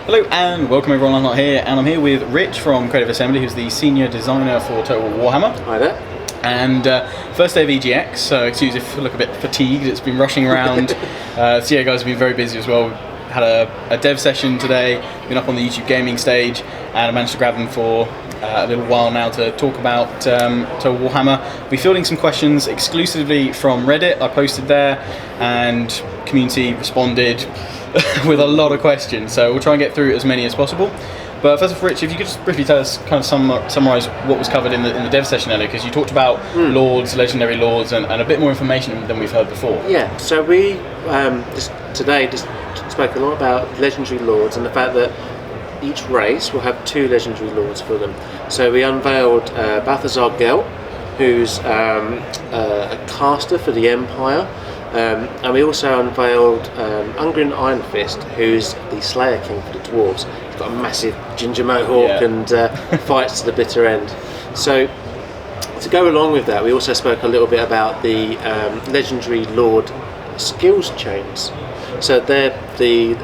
Hello and welcome everyone, I'm not here, and I'm here with Rich from Creative Assembly, who's the senior designer for Total War Warhammer. Hi there. And first day of EGX, so excuse if I look a bit fatigued, it's been rushing around. So yeah, guys have been very busy as well. Had a dev session today, been up on the YouTube gaming stage, and I managed to grab them for a little while now to talk about Total Warhammer. We'll be fielding some questions exclusively from Reddit. I posted there and community responded with a lot of questions, so we'll try and get through as many as possible. But first of all, Rich, if you could just briefly tell us, kind of summarise what was covered in the dev session earlier, because you talked about lords, legendary lords, and a bit more information than we've heard before. Yeah, so we today spoke a lot about legendary lords and the fact that each race will have 2 legendary lords for them. So we unveiled Balthazar Gelt, who's a caster for the Empire, and we also unveiled Ungrin Iron Fist, who's the Slayer King for the Dwarves. He's got a massive ginger mohawk and fights to the bitter end. So to go along with that, we also spoke a little bit about the legendary lord skills chains. So they're the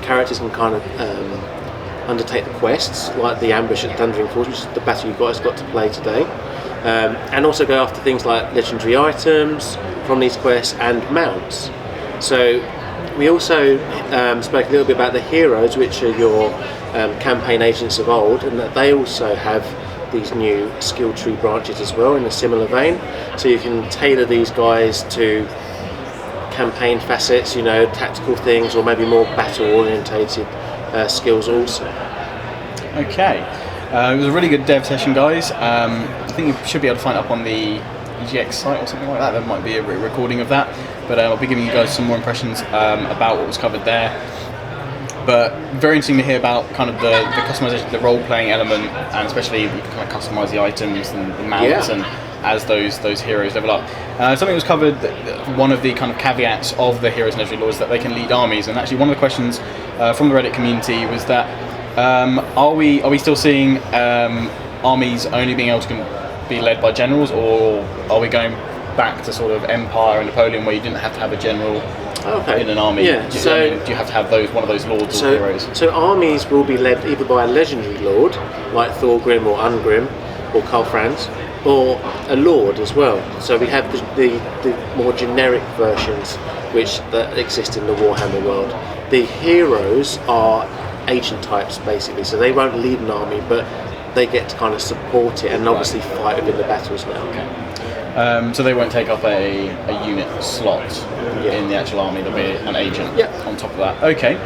characters can kind of undertake the quests, like the ambush at Thundering Falls, which is the battle you guys got to play today, and also go after things like legendary items from these quests and mounts. So we also spoke a little bit about the heroes, which are your campaign agents of old, and that they also have these new skill tree branches as well in a similar vein. So you can tailor these guys to campaign facets, tactical things, or maybe more battle orientated skills also. Okay, it was a really good dev session, guys. I think you should be able to find it up on the EGX site or something like that. There might be a recording of that, but I'll be giving you guys some more impressions about what was covered there. But very interesting to hear about kind of the customization, the role-playing element, and especially you can kind of customize the items and the mounts and as those heroes level up. Something was covered, one of the kind of caveats of the heroes and legendary lords, that they can lead armies, and actually one of the questions from the Reddit community was that are we still seeing armies only being able to be led by generals, or are we going back to sort of Empire and Napoleon where you didn't have to have a general in an army? Yeah, do you have to have one of those lords or heroes? So armies will be led either by a legendary lord like Thorgrim or Ungrim or Karlfrans, or a lord as well. So we have the more generic versions that exist in the Warhammer world. The heroes are agent types basically, so they won't lead an army, but they get to kind of support it and obviously fight within the battles now. Okay. So they won't take up a unit slot in the actual army, there'll be an agent on top of that. Okay.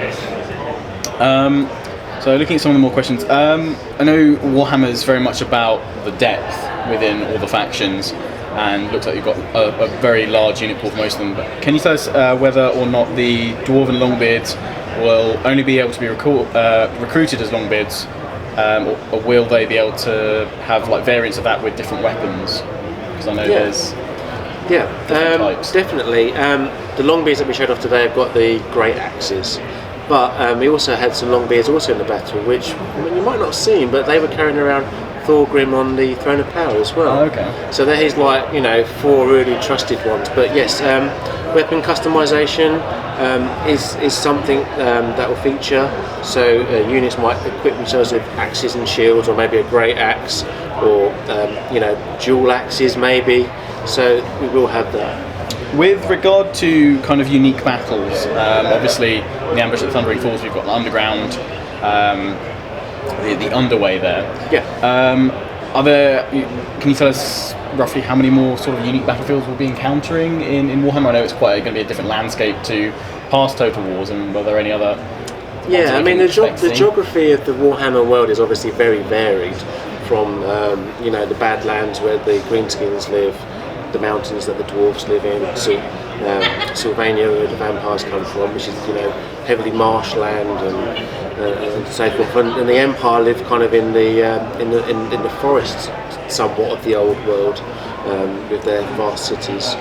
So looking at some of the more questions, I know Warhammer is very much about the depth within all the factions, and looks like you've got a very large unit pool for most of them. But can you tell us whether or not the Dwarfern Longbeards will only be able to be recruited as Longbeards, or will they be able to have like variants of that with different weapons? Because I know there's types. Definitely. The Longbeards that we showed off today have got the great axes, but we also had some Longbeards also in the battle, which you might not have seen, but they were carrying around Thorgrim on the Throne of Power as well. Oh, okay. So there is 4 really trusted ones. But yes, weapon customization is something that will feature. So units might equip themselves with axes and shields, or maybe a great axe, or dual axes maybe. So we will have that. With regard to kind of unique battles, obviously in the ambush at Thundering Falls we've got the underground, the underway there. Yeah. Can you tell us roughly how many more sort of unique battlefields we'll be encountering in Warhammer? I know it's quite going to be a different landscape to past Total Wars, and were there any other? Yeah, I mean the geography of the Warhammer world is obviously very varied, from the Badlands where the Greenskins live, the mountains that the dwarves live in, Sylvania where the vampires come from, which is heavily marshland and so forth, and the Empire live kind of in the forests somewhat of the old world, with their vast cities.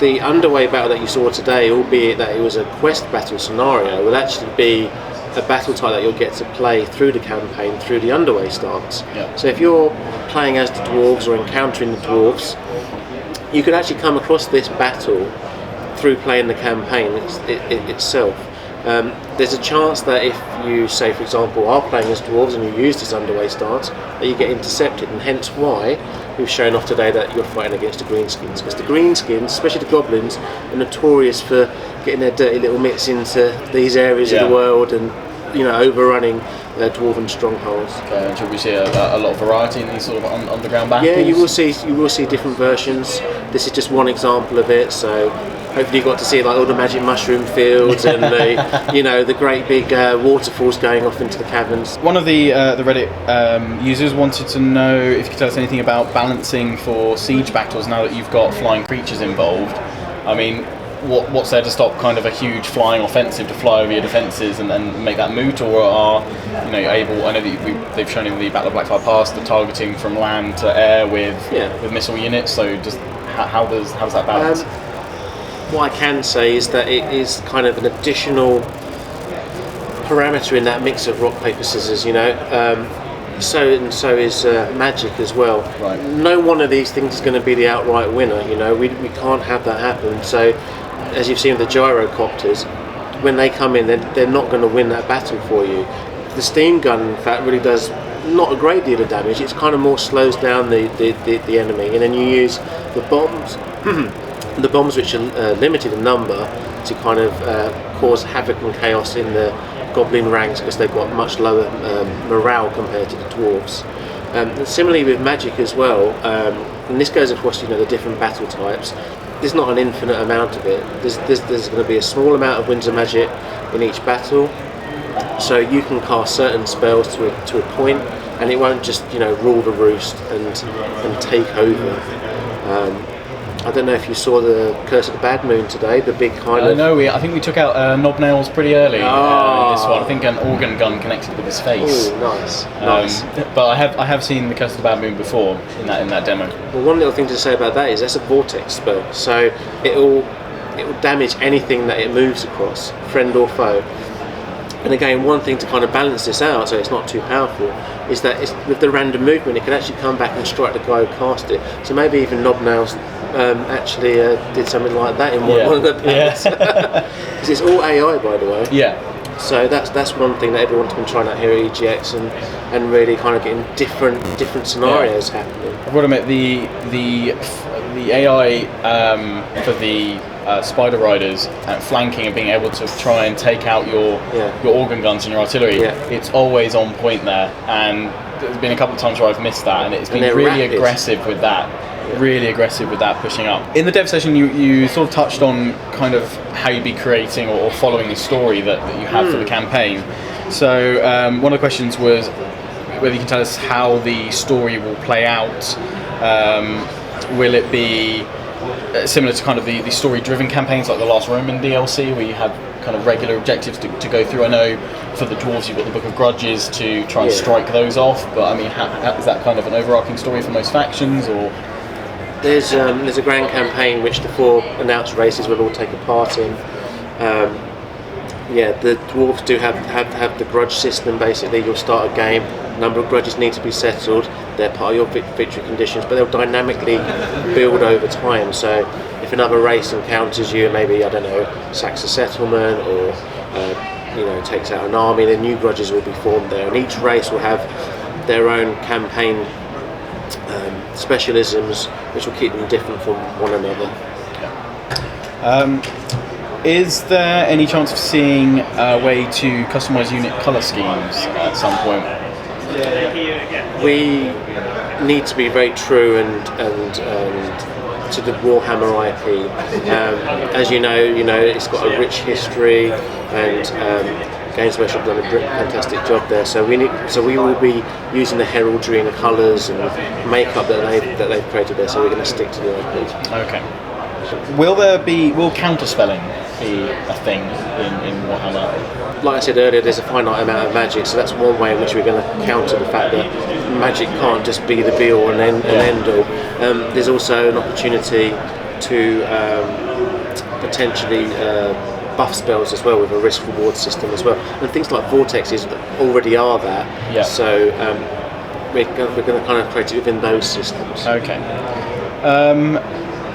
The underway battle that you saw today, albeit that it was a quest battle scenario, will actually be a battle type that you'll get to play through the campaign, through the underway stance. So if you're playing as the dwarves or encountering the dwarves, you could actually come across this battle through playing the campaign itself. There's a chance that if you, say for example, are playing as dwarves and you use this underway stance, that you get intercepted, and hence why we've shown off today that you're fighting against the greenskins, because the greenskins, especially the goblins, are notorious for getting their dirty little mitts into these areas of the world and overrunning dwarven strongholds. Okay, and should we see a lot of variety in these sort of underground battles? Yeah, you will see different versions. This is just one example of it. So hopefully you got to see like all the magic mushroom fields and the the great big waterfalls going off into the caverns. One of the Reddit users wanted to know if you could tell us anything about balancing for siege battles now that you've got flying creatures involved. I mean, what's there to stop kind of a huge flying offensive to fly over your defences and make that moot, or are able? I know that they've shown in the Battle of Blackfire Pass the targeting from land to air with missile units. So just how does that balance? What I can say is that it is kind of an additional parameter in that mix of rock paper scissors. So is magic as well. Right. No one of these things is going to be the outright winner. We can't have that happen. So, as you've seen with the gyrocopters, when they come in, they're not going to win that battle for you. The steam gun, in fact, really does not a great deal of damage. It's kind of more slows down the enemy, and then you use the bombs, the bombs which are limited in number, to kind of cause havoc and chaos in the goblin ranks, because they've got much lower morale compared to the dwarves. Similarly with magic as well, and this goes across the different battle types. There's not an infinite amount of it. There's going to be a small amount of winds of magic in each battle, so you can cast certain spells to a point, and it won't just rule the roost and take over. I don't know if you saw the Curse of the Bad Moon today, the big kind of... No, I think we took out Knobnails pretty early in this one. I think an organ gun connected with his face. Oh, nice. But I have seen the Curse of the Bad Moon before in that demo. Well, one little thing to say about that is that's a vortex spell, so it will damage anything that it moves across, friend or foe. And again, one thing to kind of balance this out so it's not too powerful is that with the random movement, it can actually come back and strike the guy who cast it. So maybe even Knobnails actually did something like that in one of the battles. Because it's all AI, by the way. Yeah. So that's one thing that everyone's been trying out here at EGX and really kind of getting different scenarios happening. I've got to admit, the AI for the spider riders flanking and being able to try and take out your organ guns and your artillery, it's always on point there. And there's been a couple of times where I've missed that, and it's been really aggressive with that. Really aggressive with that pushing up. In the dev session, you sort of touched on kind of how you'd be creating or following the story that you have for the campaign. So one of the questions was whether you can tell us how the story will play out. Will it be similar to kind of the story-driven campaigns like the Last Roman DLC, where you have kind of regular objectives to go through? I know for the dwarves you've got the Book of Grudges to try and strike those off, but I mean, is that kind of an overarching story for most factions, or...? There's a grand campaign which the 4 announced races will all take a part in. The dwarves do have the grudge system. Basically, you'll start a game, a number of grudges need to be settled, they're part of your victory conditions, but they'll dynamically build over time. So if another race encounters you and maybe, I don't know, sacks a settlement or takes out an army, then new grudges will be formed there, and each race will have their own campaign specialisms, which will keep them different from one another. Is there any chance of seeing a way to customise unit colour schemes at some point? We need to be very true and to the Warhammer IP. As you know, it's got a rich history, and Games Workshop have done a fantastic job there. So we will be using the heraldry and colours and makeup that they've created there. So we're going to stick to the IP. Okay. Will counterspelling be a thing in Warhammer? Like I said earlier, there's a finite amount of magic, so that's one way in which we're going to counter the fact that magic can't just be the be-all and end-all. There's also an opportunity to potentially buff spells as well with a risk-reward system as well. And things like vortexes already are that. Yeah. So we're going to kind of create it within those systems. Okay.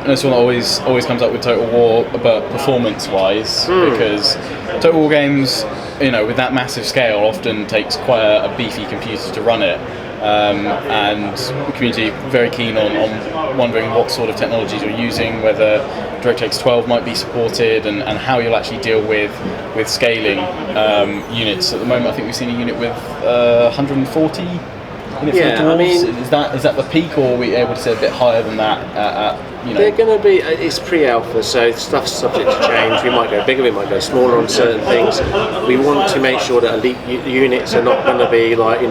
this one always comes up with Total War, but performance-wise, because Total War games, with that massive scale, often takes quite a beefy computer to run it. And the community very keen on wondering what sort of technologies you're using, whether DirectX 12 might be supported, and how you'll actually deal with scaling units. At the moment, I think we've seen a unit with 140 units for the dwarves. Is that the peak, or are we able to say a bit higher than that? They're going to be, it's pre-alpha, so stuff's subject to change. We might go bigger, we might go smaller on certain things. We want to make sure that elite units are not going to be like,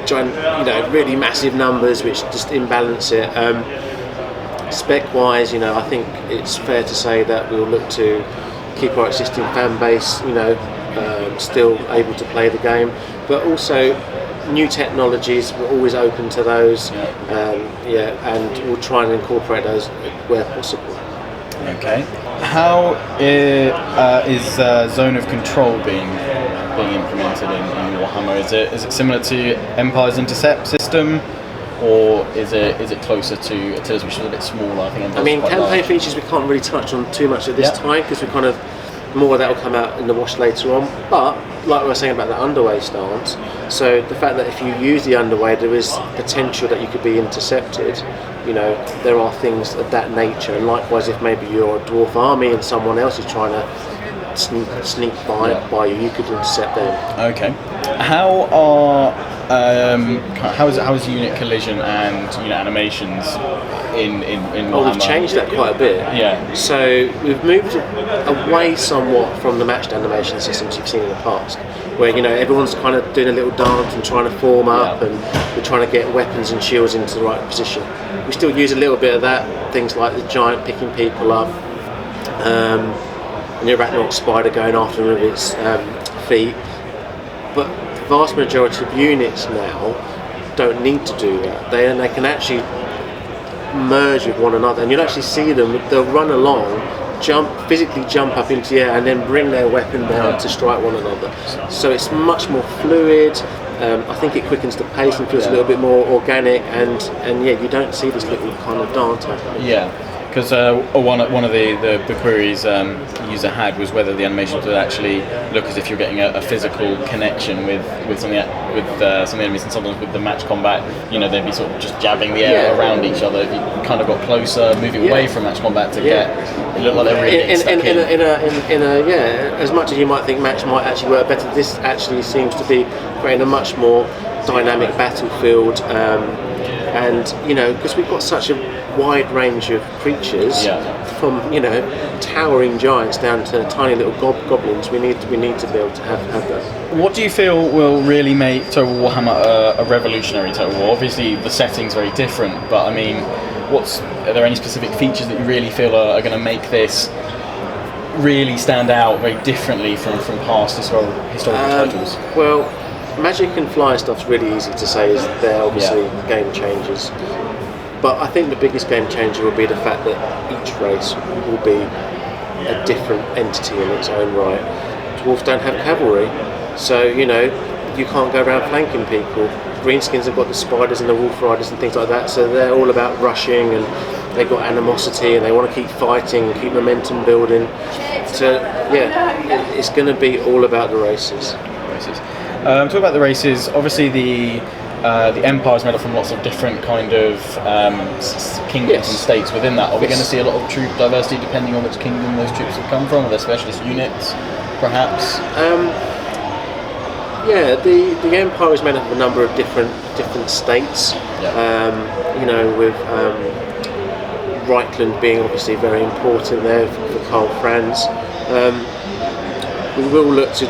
giant, really massive numbers which just imbalance it. Spec-wise, I think it's fair to say that we'll look to keep our existing fan base, still able to play the game, but also new technologies, we're always open to those, and we'll try and incorporate those where possible. Okay. How is Zone of Control being implemented in Warhammer? Is it similar to Empire's Intercept system, or is it closer to Attila's, which is a bit smaller? I think. Campaign features we can't really touch on too much at this time, because we kind of more of that will come out in the wash later on. But like we were saying about the underway stance, so the fact that if you use the underway, there is potential that you could be intercepted. There are things of that nature, and likewise, if maybe you're a dwarf army and someone else is trying to sneak by you could intercept them. Okay. How is unit collision and unit animations in Warhammer? We've changed that quite a bit. Yeah. So we've moved away somewhat from the matched animation systems you've seen in the past, where everyone's kind of doing a little dance and trying to form up, and we're trying to get weapons and shields into the right position. We still use a little bit of that, things like the giant picking people up, and the arachnid spider going after them with its feet. But the vast majority of units now don't need to do that. They can actually merge with one another, and you'll actually see them. They'll run along, physically jump up into the air, and then bring their weapon down to strike one another. So it's much more fluid. I think it quickens the pace and feels a little bit more organic, and you don't see this little kind of dance happening. Yeah. Because one of the queries user had was whether the animations would actually look as if you're getting a physical connection with some of the enemies, and sometimes with the match combat, they'd be sort of just jabbing the air around each other. If you kind of got closer, moving away from match combat to get it looked like they're really getting stuck in. As much as you might think match might actually work better, this actually seems to be creating a much more dynamic battlefield. And because we've got such a wide range of creatures, from towering giants down to tiny little goblins, we need to be able to have that. What do you feel will really make Total Warhammer a revolutionary Total War? Obviously, the setting's very different, but are there any specific features that you really feel are going to make this really stand out very differently from past historical titles? Well, magic and flying stuff's really easy to say, is they're obviously game changers. But I think the biggest game changer will be the fact that each race will be a different entity in its own right. Dwarves don't have cavalry, so you can't go around flanking people. Greenskins have got the spiders and the wolf riders and things like that, so they're all about rushing, and they've got animosity, and they want to keep fighting and keep momentum building. So it's going to be all about the races. Talk about the races. Obviously, the Empire is made up from lots of different kind of kingdoms and states within that. Are we going to see a lot of troop diversity depending on which kingdom those troops have come from? Are there specialist units, perhaps? The Empire is made up of a number of different states. With Reichland being obviously very important there for Karl Franz. We will look to,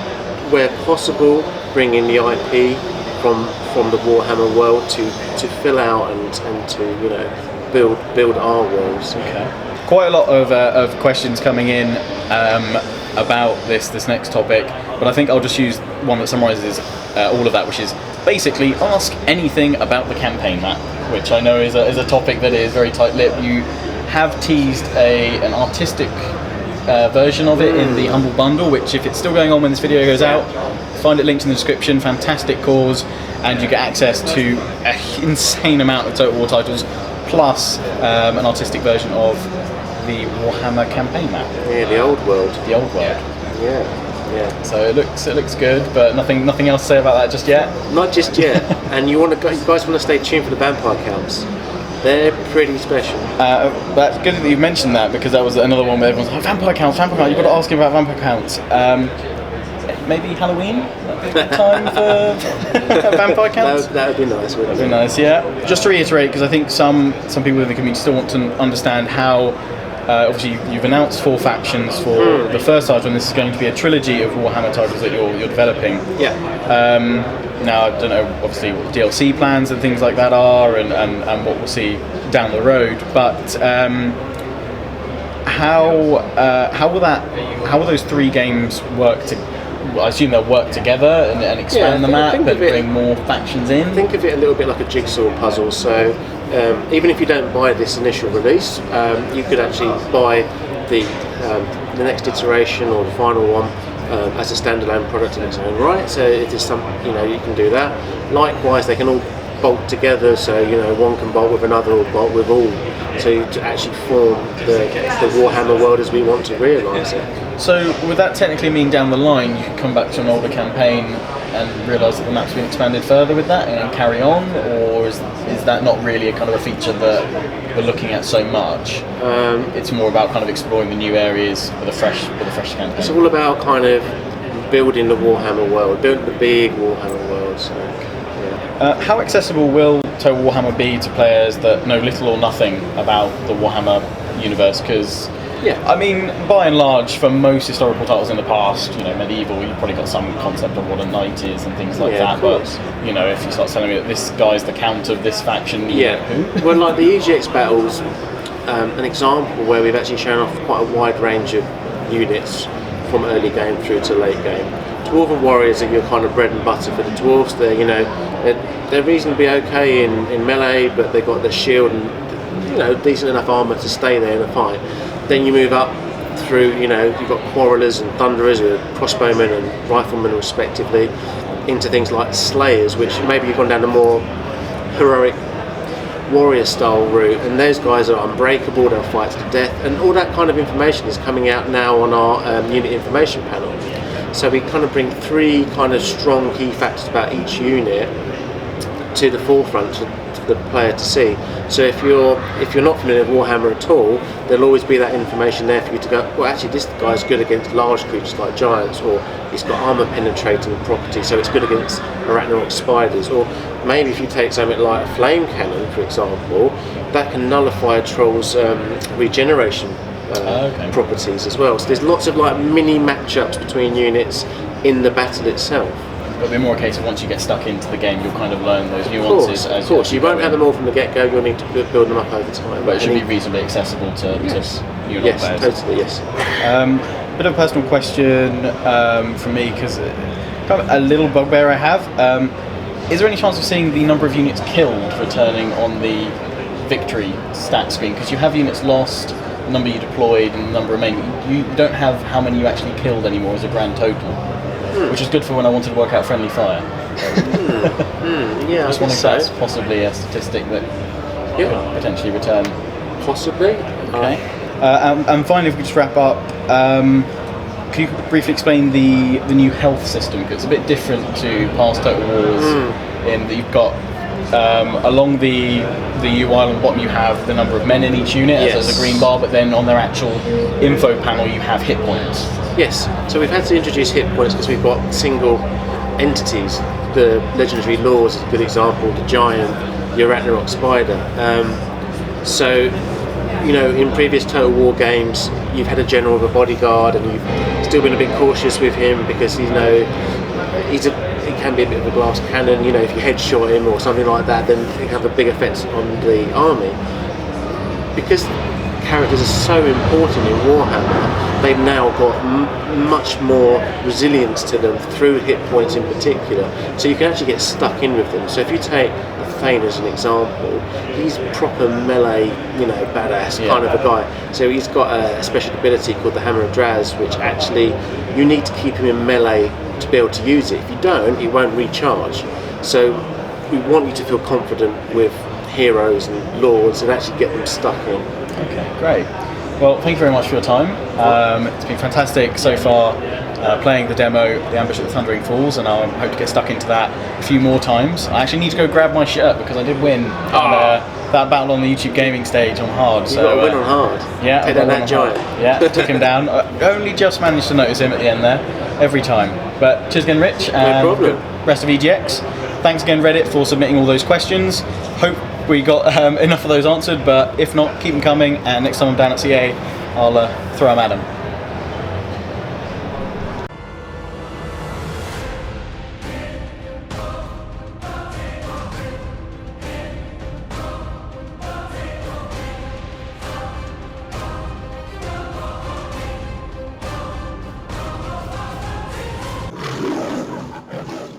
where possible, bring in the IP from the Warhammer world to fill out and to build our worlds. Okay. Quite a lot of questions coming in about this next topic, but I think I'll just use one that summarises all of that, which is basically ask anything about the campaign map, which I know is a topic that is very tight-lipped. You have teased an artistic version of it in the Humble Bundle, which, if it's still going on when this video goes out, find it linked in the description. Fantastic cause, and you get access to an insane amount of Total War titles, plus an artistic version of the Warhammer campaign map. Yeah, the old world. The old world. Yeah. So it looks good, but nothing else to say about that just yet. Not just yet. And you guys want to stay tuned for the vampire counts. They're pretty special. That's good that you mentioned that, because that was another one where everyone's like, vampire counts. You've got to ask him about vampire counts. Maybe Halloween? That'd be a good time for vampire counts? That would be nice, wouldn't it? That'd be nice, yeah. Just to reiterate, because I think some people in the community still want to understand how, obviously you've announced 4 factions for the first title, and this is going to be a trilogy of Warhammer titles that you're developing. Yeah. Now, I don't know, obviously, what DLC plans and things like that are, and what we'll see down the road, but how will those 3 games work I assume they'll work together and expand the map and bring more factions in? Think of it a little bit like a jigsaw puzzle. So even if you don't buy this initial release, you could actually buy the next iteration or the final one as a standalone product in its own right. So it is you can do that. Likewise, they can all bolt together. So one can bolt with another or bolt with all. So to actually form the Warhammer world as we want to realise it. So would that technically mean down the line you could come back to an older campaign and realise that the map's been expanded further with that and carry on, or is that not really a kind of a feature that we're looking at so much? It's more about kind of exploring the new areas with a fresh campaign. It's all about kind of building the Warhammer world, building the big Warhammer world. So, yeah. How accessible will Total Warhammer be to players that know little or nothing about the Warhammer universe? Because I mean, by and large, for most historical titles in the past, medieval, you've probably got some concept of what a knight is and things like that. But if you start telling me that this guy's the count of this faction, who? Well, like the EGX battles, an example where we've actually shown off quite a wide range of units from early game through to late game. Dwarven warriors are your kind of bread and butter for the dwarves. They're reasonably okay in melee, but they've got the shield and decent enough armour to stay there in a fight. Then you move up through, you've got quarrelers and thunderers, who are crossbowmen and riflemen respectively, into things like slayers, which maybe you've gone down a more heroic warrior style route, and those guys are unbreakable, they'll fight to the death, and all that kind of information is coming out now on our unit information panel. So we kind of bring 3 kind of strong key factors about each unit to the forefront for the player to see. So if you're not familiar with Warhammer at all, there'll always be that information there for you to go, well, actually this guy's good against large creatures like giants, or he's got armor penetrating property, so it's good against arachnoid spiders. Or maybe if you take something like a flame cannon, for example, that can nullify a troll's regeneration properties as well. So there's lots of like mini matchups between units in the battle itself. It'll be more a case of once you get stuck into the game, you'll kind of learn those nuances. Of course. You won't have them all from the get-go. You'll need to build them up over time. But it should be reasonably accessible to new players. Yes, totally. Yes. Bit of a personal question from me, because kind of a little bugbear I have. Is there any chance of seeing the number of units killed returning on the victory stat screen? Because you have units lost, the number you deployed, and the number remaining. You don't have how many you actually killed anymore as a grand total. Which is good for when I wanted to work out friendly fire. Yeah, just wondering if that's possibly a statistic that could potentially return. Possibly. Okay. And finally, if we just wrap up, can you briefly explain the new health system? Because it's a bit different to past Total Wars in that you've got along the UI on the bottom you have the number of men in each unit as a green bar, but then on their actual info panel you have hit points. Yes, so we've had to introduce hit points because we've got single entities. The legendary lords is a good example, the giant, the arachnoid spider. So, in previous Total War games, you've had a general with a bodyguard, and you've still been a bit cautious with him because he can be a bit of a glass cannon. If you headshot him or something like that, then it can have a big effect on the army. Because characters are so important in Warhammer, they've now got much more resilience to them through hit points in particular, so you can actually get stuck in with them. So if you take the Thane as an example, he's proper melee, badass kind of a guy. So he's got a special ability called the Hammer of Draz, which actually you need to keep him in melee to be able to use it. If you don't, he won't recharge. So we want you to feel confident with heroes and lords and actually get them stuck in. Okay, great. Well, thank you very much for your time. It's been fantastic so far playing the demo, The Ambush at the Thundering Falls, and I hope to get stuck into that a few more times. I actually need to go grab my shirt because I did win that battle on the YouTube gaming stage on hard. You got to win on hard. Yeah, take down that giant. Yeah, took him down. I only just managed to notice him at the end there, every time. But cheers again, Rich, and No problem. good rest of EGX. Thanks again, Reddit, for submitting all those questions. Hope we got enough of those answered, but if not, keep them coming, and next time I'm down at CA, I'll throw them at them.